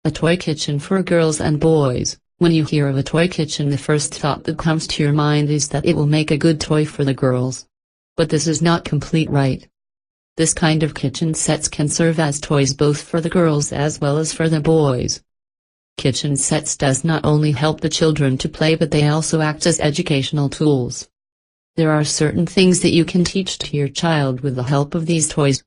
A toy kitchen for girls and boys. When you hear of a toy kitchen, the first thought that comes to your mind is that it will make a good toy for the girls. But this is not complete right. This kind of kitchen sets can serve as toys both for the girls as well as for the boys. Kitchen sets does not only help the children to play, but they also act as educational tools. There are certain things that you can teach to your child with the help of these toys.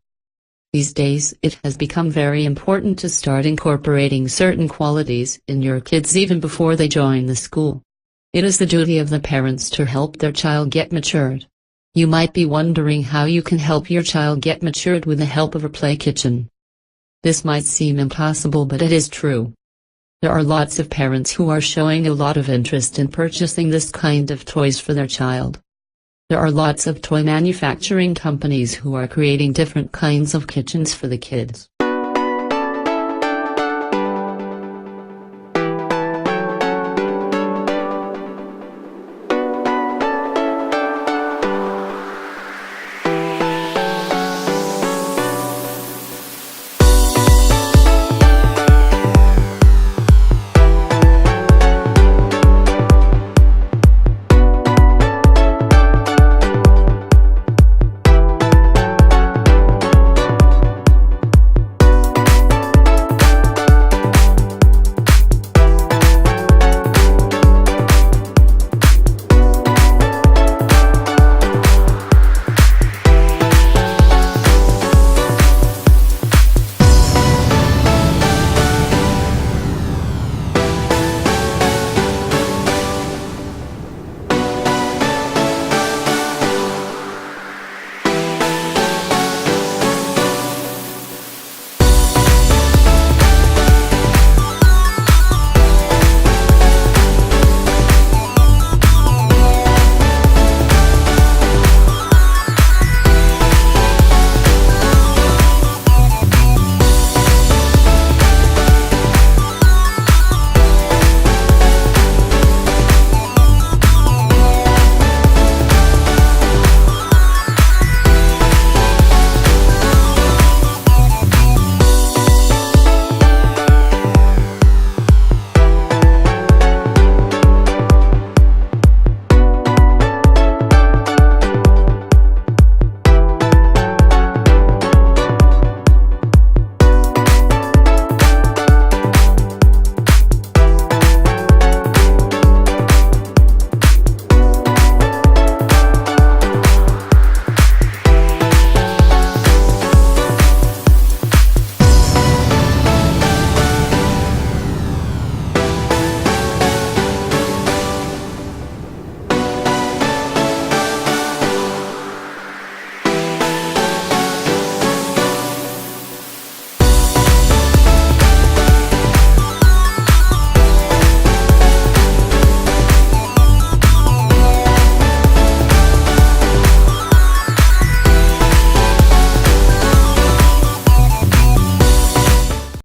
These days it has become very important to start incorporating certain qualities in your kids even before they join the school. It is the duty of the parents to help their child get matured. You might be wondering how you can help your child get matured with the help of a play kitchen. This might seem impossible, but it is true. There are lots of parents who are showing a lot of interest in purchasing this kind of toys for their child. There are lots of toy manufacturing companies who are creating different kinds of kitchens for the kids.